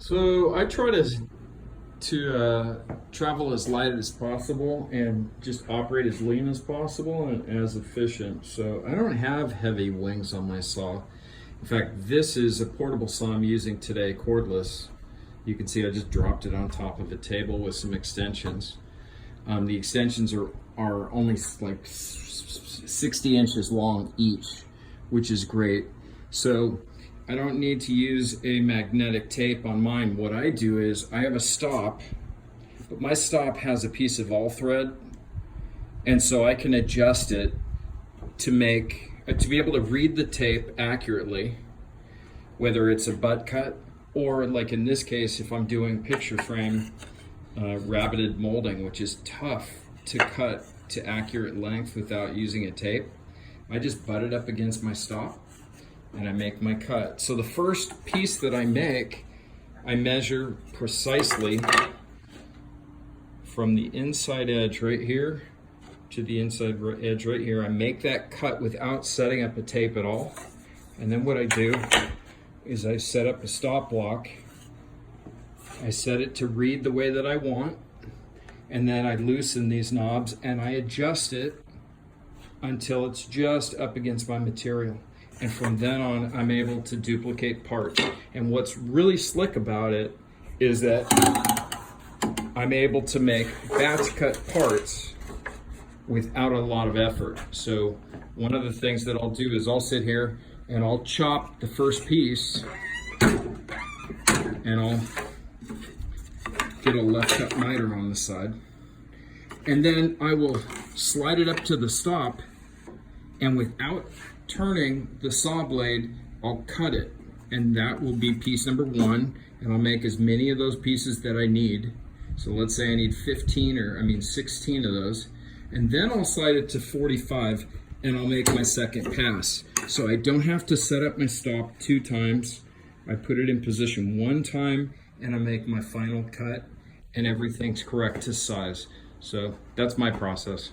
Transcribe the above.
So I try to travel as light as possible and just operate as lean as possible and as efficient. So I don't have heavy wings on my saw. In fact, this is a portable saw I'm using today, cordless. You can see I just dropped it on top of a table with some extensions. The extensions are only like 60 inches long each, which is great. So I don't need to use a magnetic tape on mine. What I do is I have a stop, but my stop has a piece of all thread, and so I can adjust it to be able to read the tape accurately, whether it's a butt cut or, like in this case, if I'm doing picture frame rabbeted molding, which is tough to cut to accurate length without using a tape. I just butt it up against my stop and I make my cut. So the first piece that I make, I measure precisely from the inside edge right here to the inside edge right here. I make that cut without setting up a tape at all. And then what I do is I set up a stop block. I set it to read the way that I want, and then I loosen these knobs and I adjust it until it's just up against my material. And from then on, I'm able to duplicate parts. And what's really slick about it is that I'm able to make batch cut parts without a lot of effort. So one of the things that I'll do is I'll sit here and I'll chop the first piece and I'll get a left cut miter on the side. And then I will slide it up to the stop, and without turning the saw blade, I'll cut it. And that will be piece number one, and I'll make as many of those pieces that I need. So let's say I need 16 of those. And then I'll slide it to 45 and I'll make my second pass. So I don't have to set up my stop 2 times. I put it in position 1 time and I make my final cut and everything's correct to size. So that's my process.